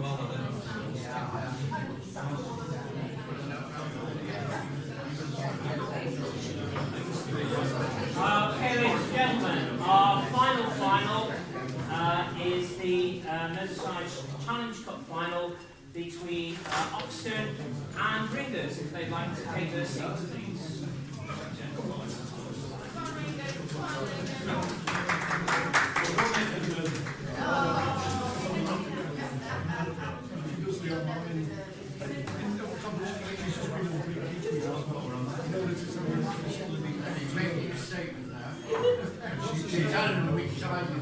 Okay, ladies and gentlemen, our final is the MQL Challenge Cup final between Oxton and Ringers, if they'd like to take their seats, please. Making a statement now. She's telling them which side you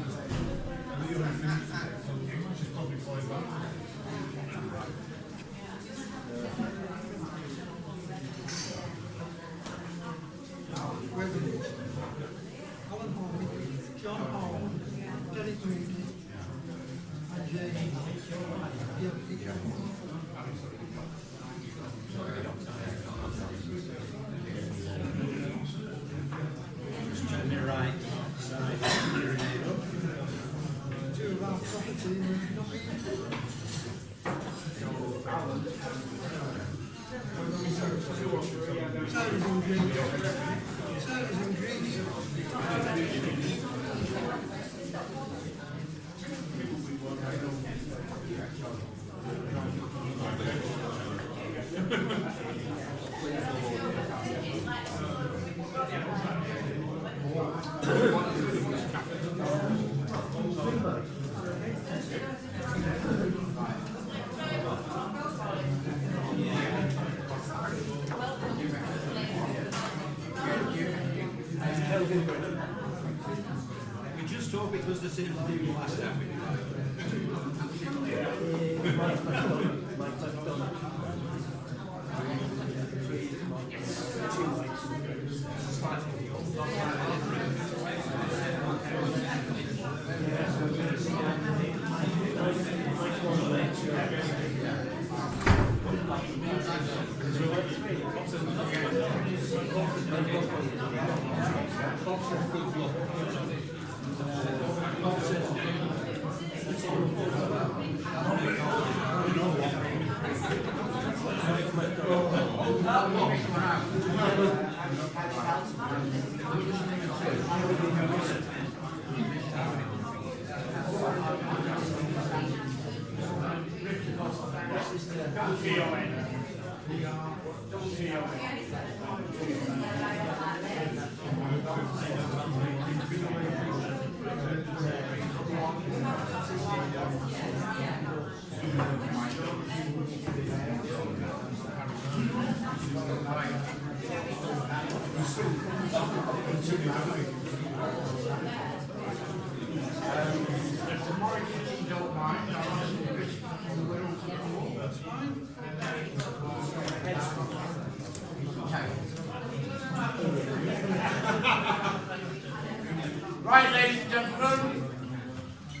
John Hall, Jerry Green, and Jay. Turn me right. Two of our property, Service in Greece. Service in Greece. We just hope it does the same thing the last time we did. don't mind, I'll ask you on the Wirral to come up. That's fine. Right, ladies and gentlemen,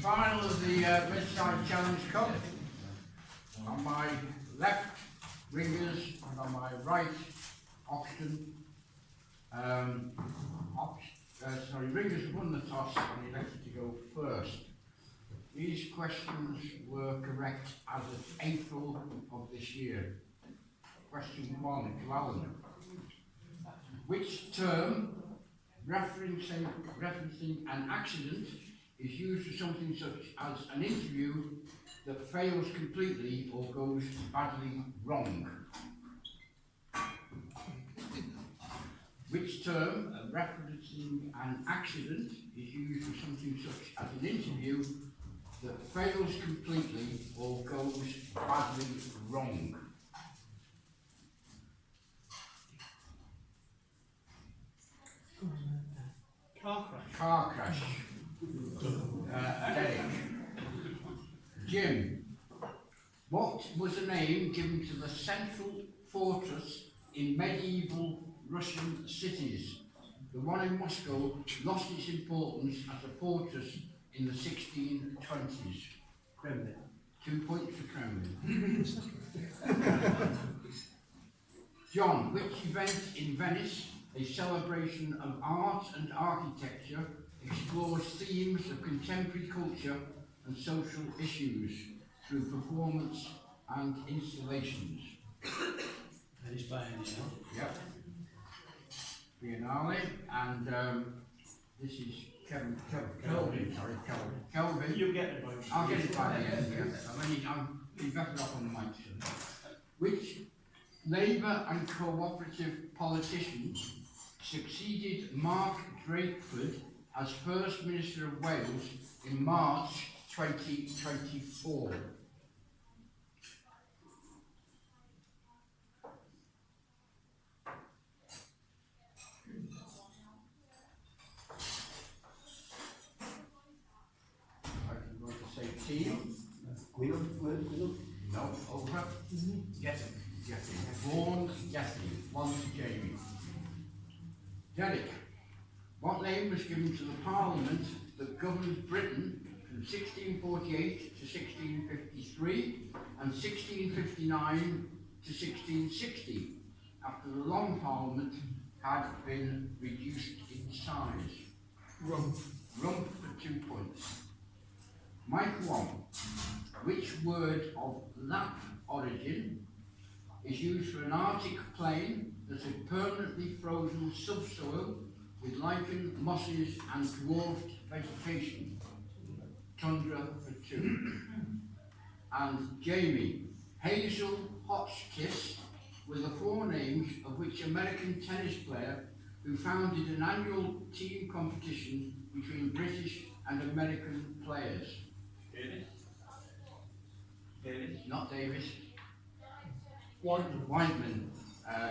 final of the MQL Challenge Cup. On my left, Ringers, and on my right, Oxton. Ringers won the toss and elected to go first. These questions were correct as of April of this year. Question 1, to Alan. Which term referencing an accident is used for something such as an interview that fails completely or goes badly wrong? Which term referencing an accident is used for something such as an interview that fails completely or goes badly wrong? Car crash. Car crash. Derek. Jim, what was the name given to the central fortress in medieval Russian cities? The one in Moscow lost its importance as a fortress in the 1620s. Kremlin. 2 points for Kremlin. John, which event in Venice, a celebration of art and architecture, explores themes of contemporary culture and social issues? through performance and installations. And it's biennial. Yep. Biennale, and this is Kelvin, Kelvin. You get it, boy. I'll get it by the end, yes. I'm better off on the mic soon. Which Labour and cooperative politicians succeeded Mark Drakeford as First Minister of Wales in March 2024? I'm going to say team. No, over. Getting. Vaughan Getting. One to Jamie. Derek. What name was given to the Parliament that governed Britain from 1648 to 1653 and 1659 to 1660 after the Long Parliament had been reduced in size? Rump for 2 points. Mike 1. Which word of Lap origin is used for an Arctic plain that is permanently frozen subsoil with lichen, mosses and dwarfed vegetation? Tundra for 2. And Jamie, Hazel Hotchkiss were the forenames of which American tennis player who founded an annual team competition between British and American players? David? Not Davis. Whiteman.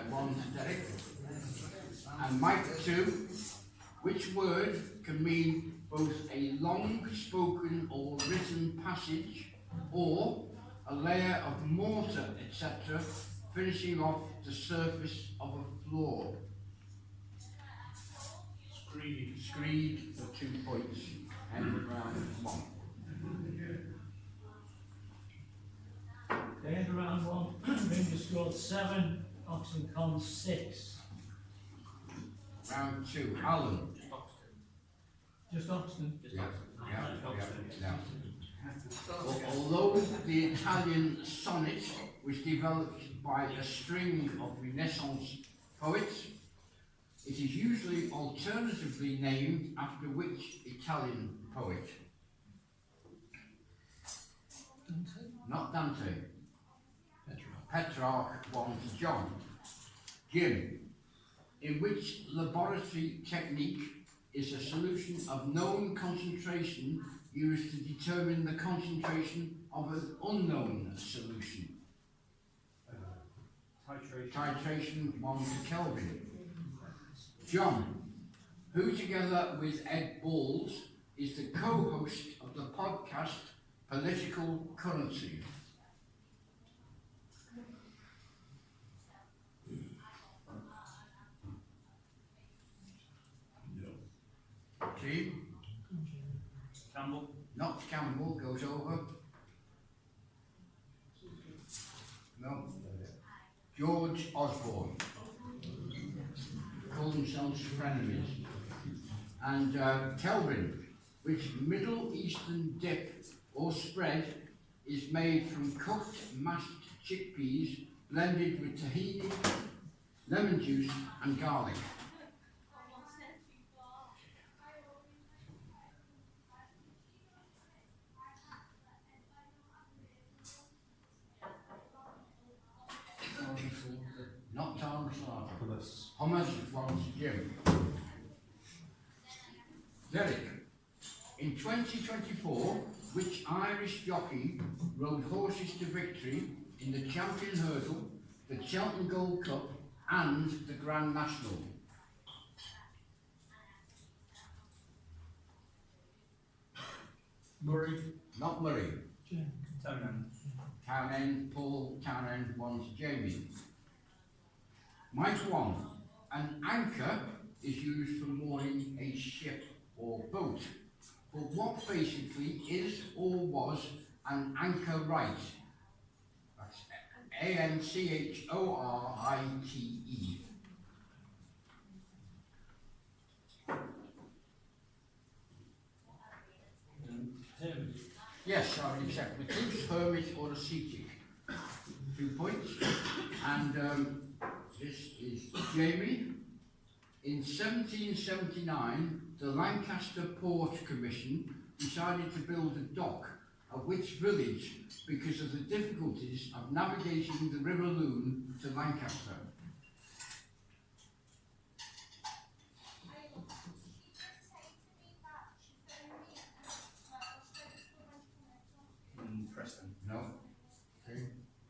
One to Derek. And Mike 2. Which word can mean both a long spoken or written passage or a layer of mortar, etc., finishing off the surface of a floor? Screed for 2 points. End of round 1. The end of round 1, Rangers scored 7, Oxton Cons 6. Round 2. Alan. Just Oxton. Yeah. Although the Italian sonnet was developed by a string of Renaissance poets, it is usually alternatively named after which Italian poet? Not Dante. Petrarch 1 to John. Jim. In which laboratory technique is a solution of known concentration used to determine the concentration of an unknown solution? Titration 1 to Kelvin. John, who together with Ed Balls is the co-host of the podcast Political Currency? Team? Campbell. Not Campbell, goes over. No. George Osborne. Call themselves frenemies. And Kelvin, which Middle Eastern dip or spread is made from cooked mashed chickpeas blended with tahini, lemon juice and garlic? Not Tom Slaughter. Hummus 1 to Jim. Derek, in 2024, which Irish jockey rode horses to victory in the Champion Hurdle, the Cheltenham Gold Cup and the Grand National? Murray. Not Murray. Townend. Townend, Paul, Townend 1 to Jamie. Mike 1. An anchor is used for mooring a ship or boat. But what basically is or was an anchor right? That's ANCHORITE. Yes, I would accept recluse, hermit or ascetic. 2 points. And this is Jamie. In 1779, the Lancaster Port Commission decided to build a dock at which village because of the difficulties of navigating the River Lune to Lancaster. Preston. No. Okay.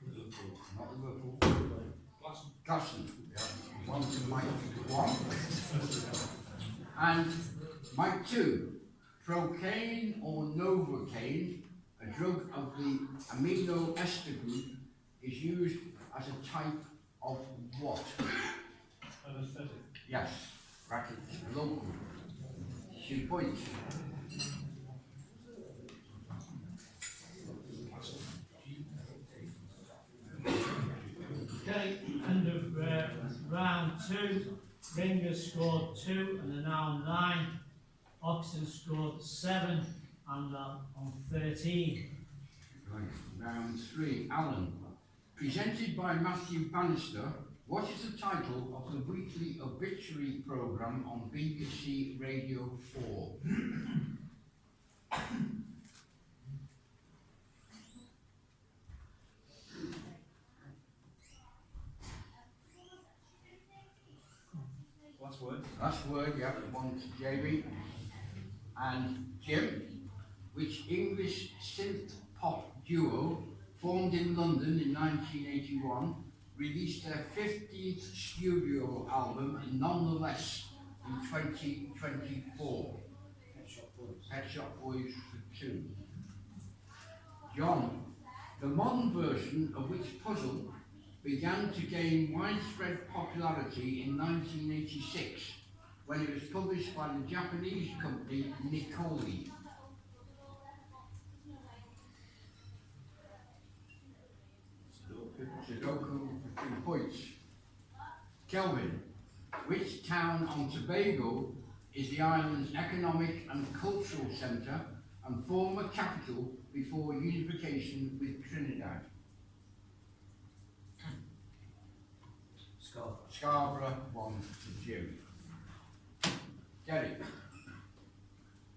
Liverpool. Not Liverpool. Glasson. Glasson. Yeah. 1 to Mike 1. And Mike 2. Procaine or Novocaine, a drug of the amino ester group, is used as a type of what? Anesthetic. Yes. Bracket local. 2 points. Okay, end of round 2. Ringers scored 2 and are now 9. Oxton scored 7 and are on 13. Right. Round 3. Alan. Presented by Matthew Bannister, what is the title of the weekly obituary programme on BBC Radio 4? Last word. Last word, yeah, 1 to Jamie. And Jim, which English synth pop duo formed in London in 1981 released their 15th studio album Nonetheless in 2024. Pet Shop Boys 2. John, the modern version of which puzzle began to gain widespread popularity in 1986 when it was published by the Japanese company Nikoli. Sudoku for 2 points. Kelvin, which town on Tobago is the island's economic and cultural centre and former capital before unification with Trinidad? Scarborough 1 to Jim. Derek.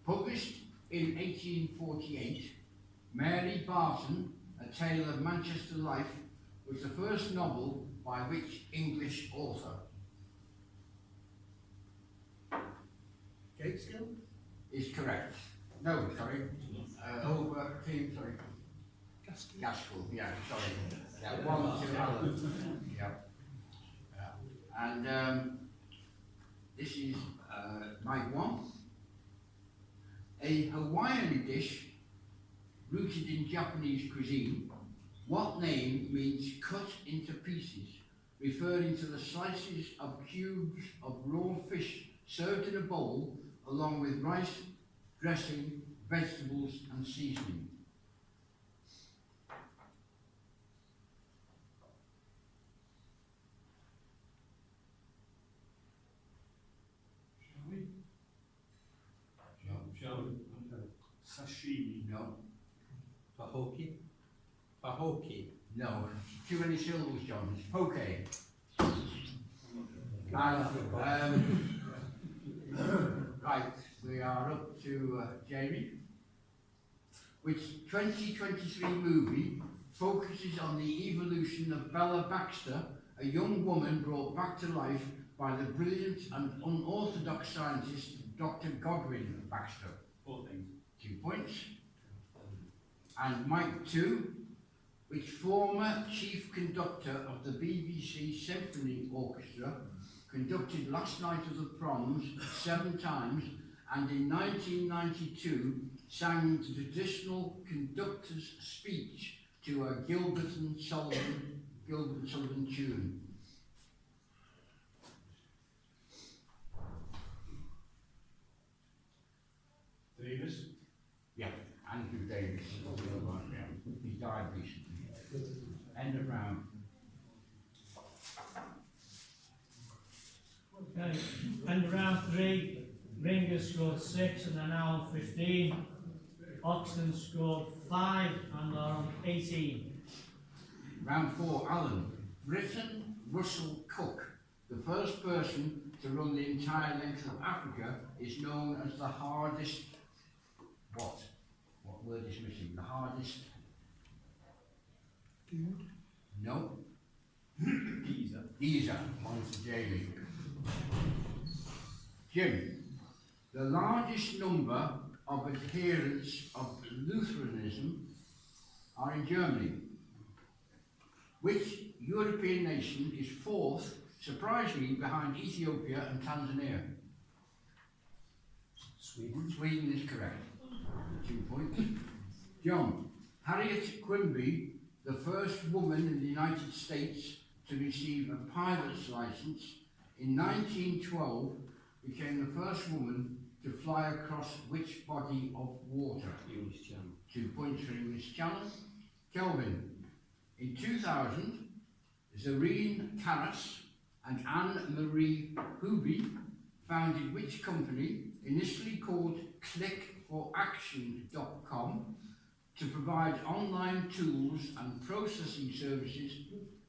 Published in 1848, Mary Barton, A Tale of Manchester Life, was the first novel by which English author? Gateskill? Is correct. No, sorry. Team, sorry. Gaskell, yeah, sorry. Yeah, 1 to Alan. Yeah. And this is Mike 1. A Hawaiian dish rooted in Japanese cuisine. What name means cut into pieces, referring to the slices of cubes of raw fish served in a bowl along with rice, dressing, vegetables and seasoning? Sashimi. No. Pahoki. Pahoki. No. Too many syllables, John. It's poke. Right, we are up to Jamie. Which 2023 movie focuses on the evolution of Bella Baxter, a young woman brought back to life by the brilliant and unorthodox scientist Dr. Godwin Baxter? 4 things. 2 points. And Mike 2, which former chief conductor of the BBC Symphony Orchestra conducted Last Night of the Proms 7 times and in 1992 sang the traditional conductor's speech to a Gilbert and Sullivan tune? Davis. Yeah, Andrew Davis. Yeah. He died recently. End of round. Okay, end of round 3. Ringers scored 6 and are now on 15. Oxton scored 5 and are on 18. Round 4, Alan. Britton Russell Cook, the first person to run the entire length of Africa, is known as the hardest. What? What word is missing? The hardest. No. Geezer. One to Jamie. Jim. The largest number of adherents of Lutheranism are in Germany. Which European nation is fourth, surprisingly, behind Ethiopia and Tanzania? Sweden. Sweden is correct. 2 points. John. Harriet Quimby, the first woman in the United States to receive a pilot's license, in 1912 became the first woman to fly across which body of water? English Channel. 2 points for English Channel. Kelvin. In 2000, Zareen Karas and Anne-Marie Huby founded which company, initially called clickforaction.com, to provide online tools and processing services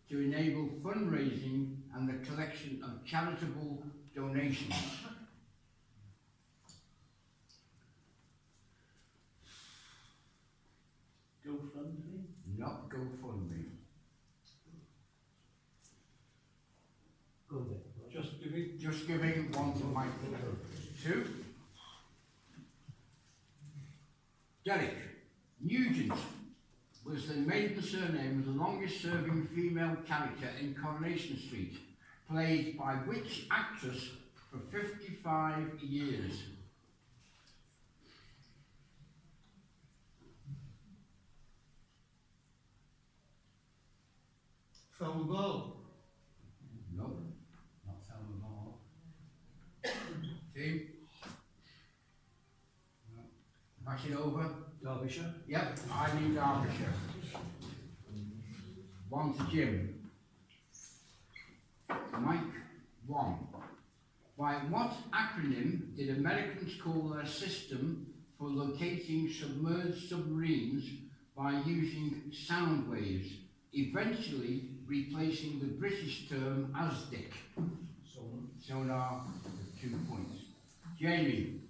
to enable fundraising and the collection of charitable donations. GoFundMe? Not GoFundMe. Just giving one to Michael. 2. Derek. Nugent was the maiden surname of the longest serving female character in Coronation Street, played by which actress for 55 years? Thelma Ball. No, not Thelma Ball. Team? No. Pass it over. Derbyshire. Yep, Eileen Derbyshire. 1 to Jim. Mike, 1. By what acronym did Americans call their system for locating submerged submarines by using sound waves, eventually replacing the British term ASDIC? Sonar, 2 points. Jamie.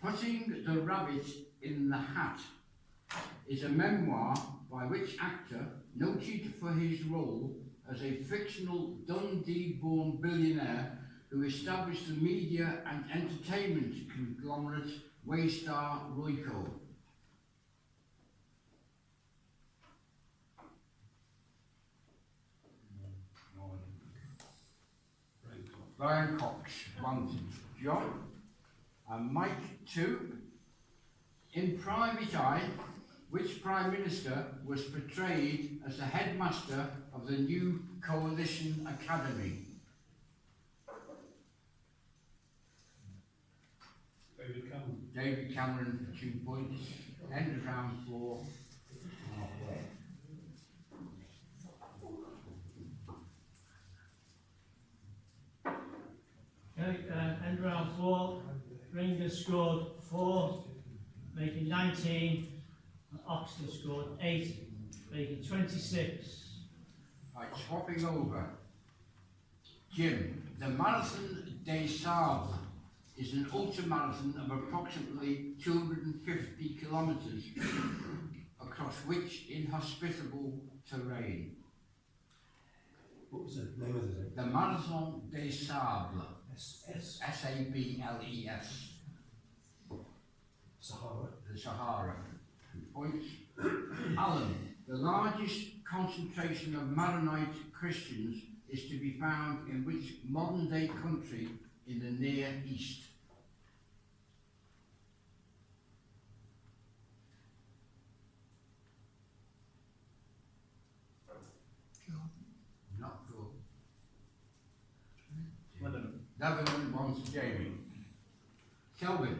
Putting the Rabbit in the Hat is a memoir by which actor, noted for his role as a fictional Dundee-born billionaire who established the media and entertainment conglomerate Waystar Royco. Brian Cox, 1 to John. And Mike, 2. In Private Eye, which Prime Minister was portrayed as the headmaster of the new Coalition Academy? David Cameron. David Cameron for 2 points. End of round 4. Okay, end round 4. Rangers scored 4, making 19. And Oxton scored 8, making 26. Right, swapping over. Jim, the Marathon des Sables is an ultramarathon of approximately 250 kilometres across which inhospitable terrain? What was the name of the thing? The Marathon des Sables. S. S-A-B-L-E-S. Sahara. The Sahara. 2 points. Alan, the largest concentration of Maronite Christians is to be found in which modern-day country in the Near East? Not good. Lebanon, 1 to Jamie. Kelvin.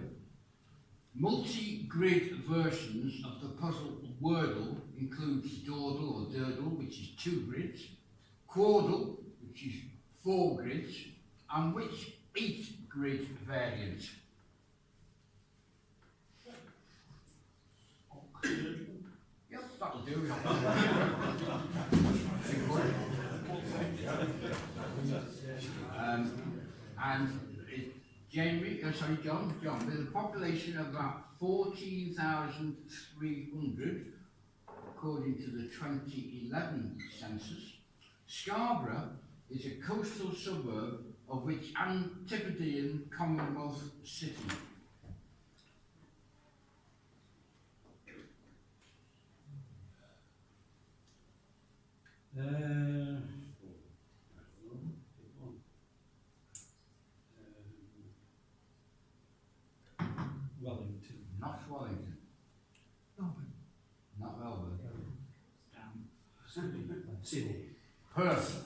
Multi-grid versions of the puzzle Wordle includes Dawdle or Durdle, which is 2 grids, Quordle, which is 4 grids, and which 8 grid variant? do. And John, with a population of about 14,300, according to the 2011 census, Scarborough is a coastal suburb of which Antipodean Commonwealth city? Wellington. Not Warrington, Melbourne. not Melbourne. Sydney. Perth.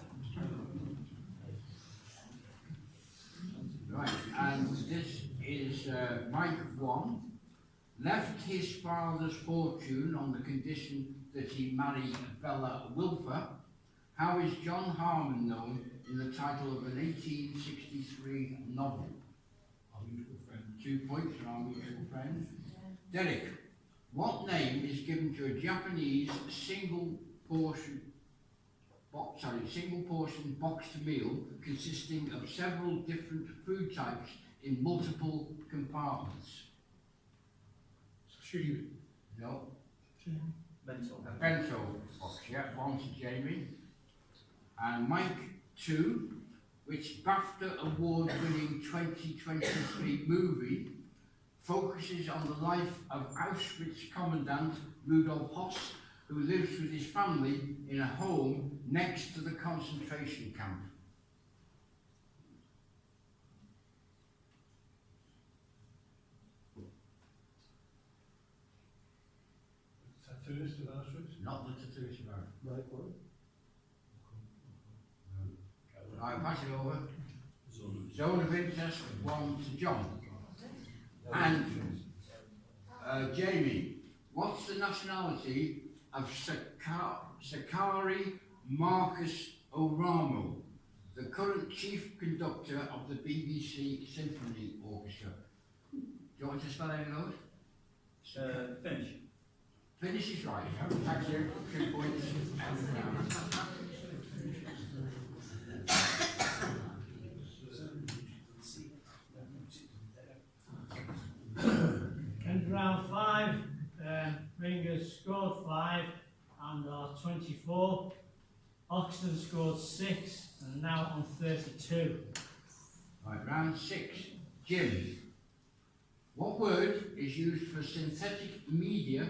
Right, and this is Mike 1. Left his father's fortune on the condition that he marry Bella Wilfer. How is John Harmon known in the title of an 1863 novel? Our mutual friend. 2 points for our mutual friend. Derek, what name is given to a Japanese single portion boxed meal consisting of several different food types in multiple compartments? Sashimi. No. Mental. A bento box, yeah, one to Jamie. And Mike 2, which BAFTA award-winning 2023 movie focuses on the life of Auschwitz commandant Rudolf Hoss, who lives with his family in a home next to the concentration camp. Tattooist of Auschwitz. Not the tattooist about. Mike one. Right, pass it over. Zone. Zone of interest, 1 to John. And Jamie, what's the nationality of Sakari Marcus Oramo, the current chief conductor of the BBC Symphony Orchestra? Do you want to spell any of those? Finish. Finish is right. Thank you. 2 points. In round 5, Ringers scored 5 and are 24. Oxton scored 6 and are now on 32. Right, round 6. Jim, what word is used for synthetic media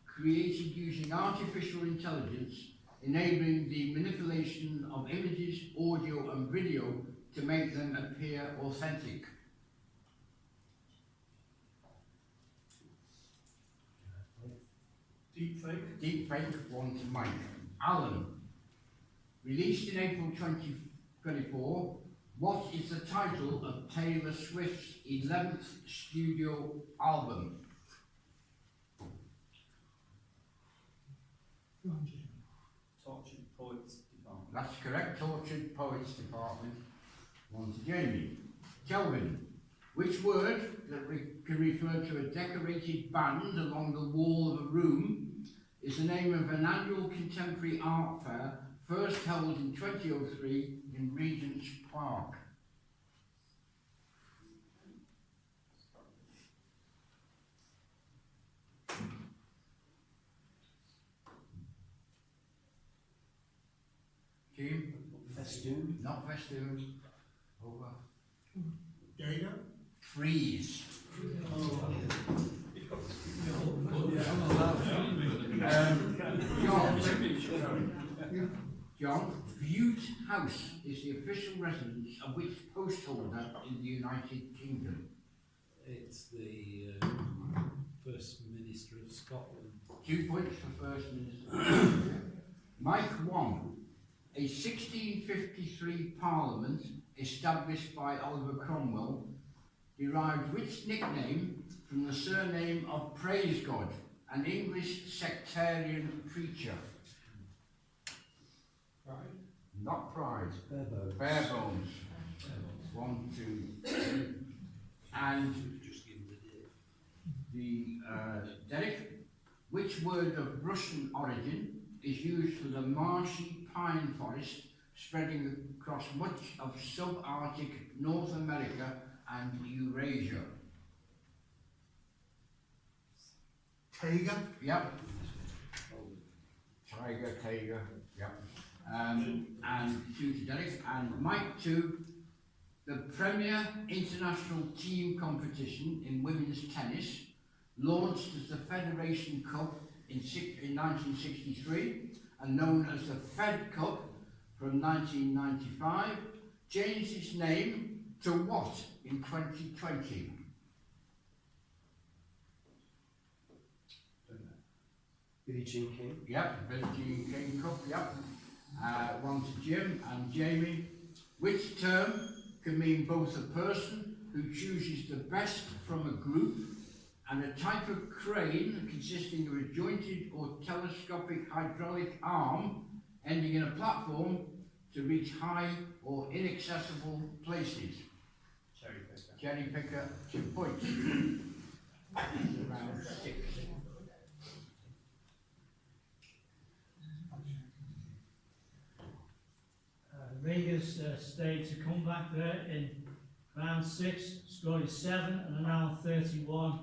created using artificial intelligence, enabling the manipulation of images, audio and video to make them appear authentic? Deepfake. Deepfake, 1 to Mike. Alan, released in April 2024, what is the title of Taylor Swift's 11th studio album? Go on, Jim. Tortured Poets Department. That's correct, Tortured Poets Department. 1 to Jamie. Kelvin, which word that can refer to a decorated band along the wall of a room is the name of an annual contemporary art fair first held in 2003 in Regent's Park? Jim? Festoon. Not festoon. Over. Dana. Freeze. John, Bute House is the official residence of which post holder in the United Kingdom? It's the First Minister of Scotland. 2 points for First Minister. Mike 1. A 1653 Parliament established by Oliver Cromwell derived which nickname from the surname of Praise God, an English sectarian preacher? Pride. Not Pride. Barebones. Barebones. 1, 2, 3. And Just give him the dip. the Derek, Which word of Russian origin is used for the marshy pine forest spreading across much of subarctic North America and Eurasia? Tiger. Yep. Tiger, yep. And 2 to Derek. And Mike 2, the premier international team competition in women's tennis, launched as the Federation Cup in 1963 and known as the Fed Cup from 1995, changed its name to what in 2020? Billie Jean King. Yep, Billie Jean King Cup, yep. 1 to Jim and Jamie. Which term can mean both a person who chooses the best from a group and a type of crane consisting of a jointed or telescopic hydraulic arm ending in a platform to reach high or inaccessible places? Cherry picker. Cherry picker, 2 points. Round 6. Ringers stayed to come back there in round 6, scoring 7 and are now on 31,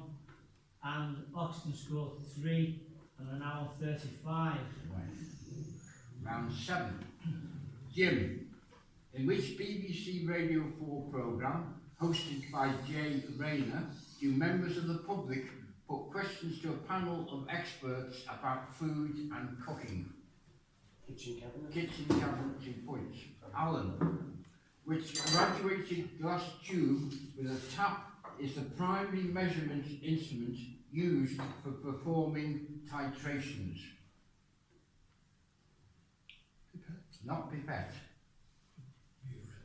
and Oxton scored 3 and are now on 35. Right. Round 7. Jim, in which BBC Radio 4 programme, hosted by Jay Rayner, do members of the public put questions to a panel of experts about food and cooking? Kitchen cabinet. Kitchen cabinet, 2 points. Alan, which graduated glass tube with a tap is the primary measurement instrument used for performing titrations? Not pipette.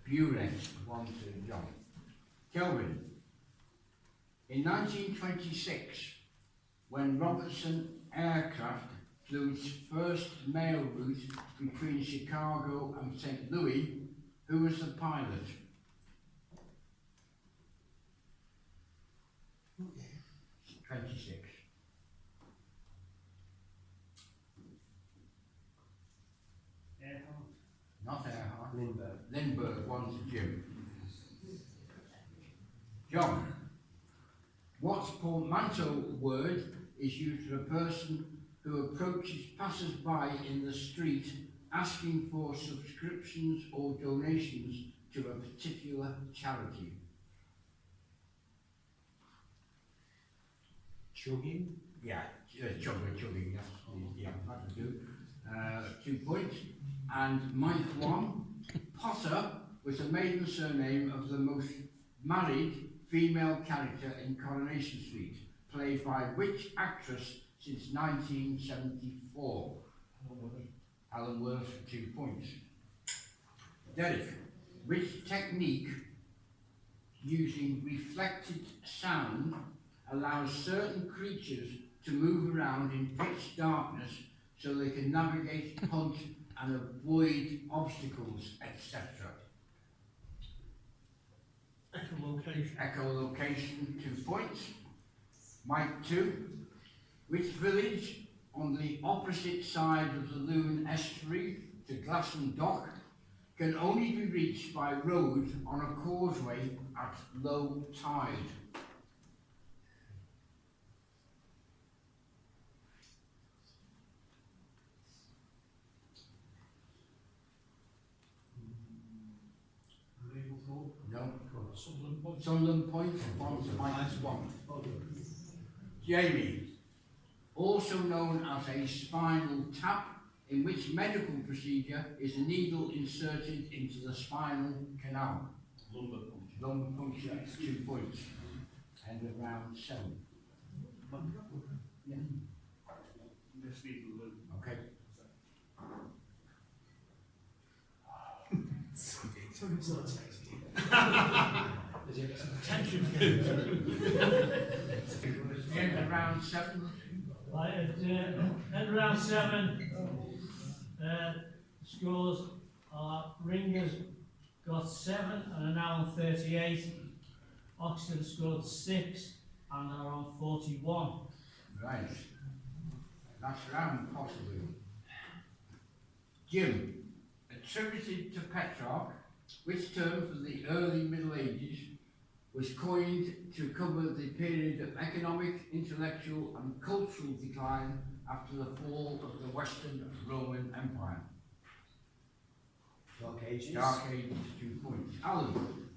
Burette. 1 to John. Kelvin, in 1926, when Robertson Aircraft flew its first mail route between Chicago and St. Louis, who was the pilot? Okay. 26. Not Earhart. Lindbergh. Lindbergh, 1 to Jim. John, what portmanteau word is used for a person who approaches passers-by in the street asking for subscriptions or donations to a particular charity? Chugging. Yeah, chugging, yes. Yeah, that'll do. 2 points. And Mike 1, Potter was the maiden surname of the most married female character in Coronation Street, played by which actress since 1974? Alan Worth for 2 points. Derek, which technique using reflected sound allows certain creatures to move around in pitch darkness so they can navigate, hunt and avoid obstacles, etc.? Echolocation. Echolocation, 2 points. Mike 2, which village on the opposite side of the Lune estuary to Glasson Dock can only be reached by road on a causeway at low tide? Mablethorpe. No. Sunderland Point. Sunderland Point, 1 to Mike's 1. Jamie, also known as a spinal tap, in which medical procedure is a needle inserted into the spinal canal? Lumbar puncture. Lumbar puncture, 2 points. End of round 7. Yeah. This needs a loop. Okay. Tension. End of round 7. Right, at round 7, scores are Ringers got 7 and are now on 38. Oxton scored 6 and are on 41. Right. That's round, possibly. Jim, attributed to Petrarch, which term from the early Middle Ages was coined to cover the period of economic, intellectual and cultural decline after the fall of the Western Roman Empire. Dark Ages. Dark Ages, 2 points. Alan,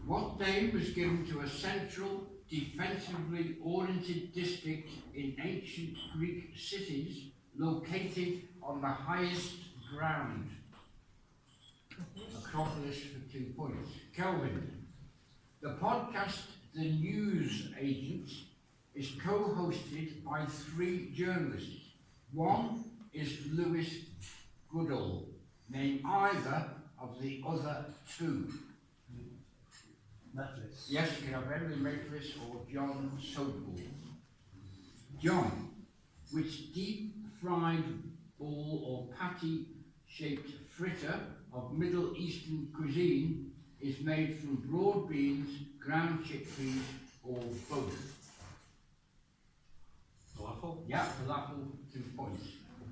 what name was given to a central, defensively oriented district in ancient Greek cities located on the highest ground? Acropolis for 2 points. Kelvin, the podcast The News Agent is co-hosted by 3 journalists. One is Lewis Goodall. Name either of the other 2. Matlis. Yes, you can have Emily Maitlis or John Sobel. John, which deep-fried ball or patty-shaped fritter of Middle Eastern cuisine is made from broad beans, ground chickpeas, or both? Falafel. Yeah, falafel, 2 points.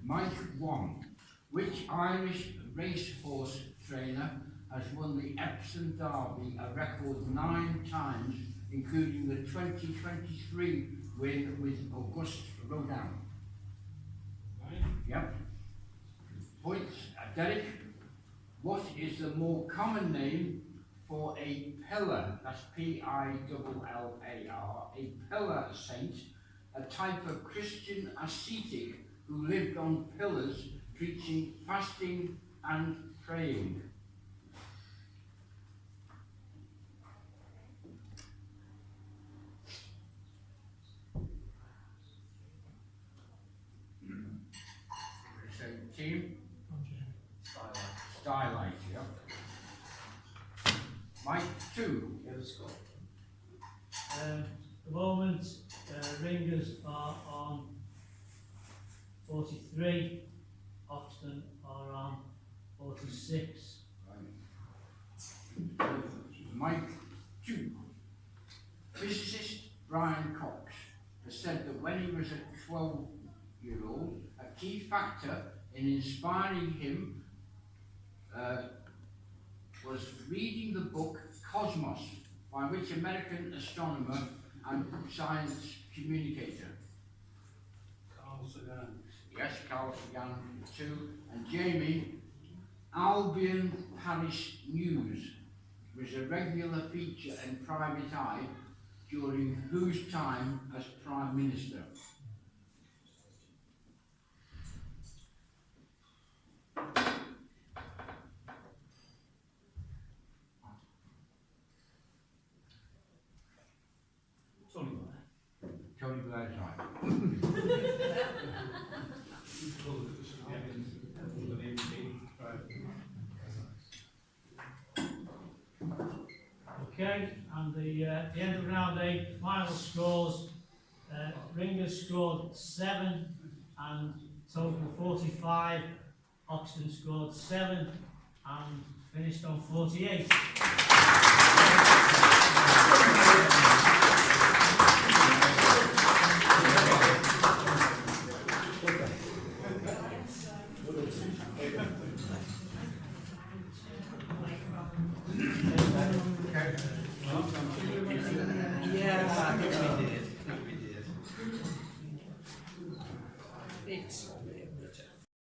Mike 1. Which Irish racehorse trainer has won the Epsom Derby a record 9 times, including the 2023 win with Auguste Rodin? Yep. Points. Derek, what is the more common name for a pillar? That's Pillar, a pillar saint, a type of Christian ascetic who lived on pillars, preaching fasting and praying. So, team? Starlight, yeah. Mike 2. Yeah, let's go. At the moment, Ringers are on 43, Oxton are on 46. Right. Mike 2. Physicist Brian Cox has said that when he was a 12-year-old, a key factor in inspiring him was reading the book Cosmos by which American astronomer and science communicator? Carl Sagan. Yes, Carl Sagan 2. And Jamie, Albion Parish News was a regular feature in Private Eye during whose time as Prime Minister? Tony Blair. Tony Blair's right. Okay, and the end of round 8, final scores, Ringers scored 7 and total 45, Oxton scored 7 and finished on 48. Yeah, I think we did. It's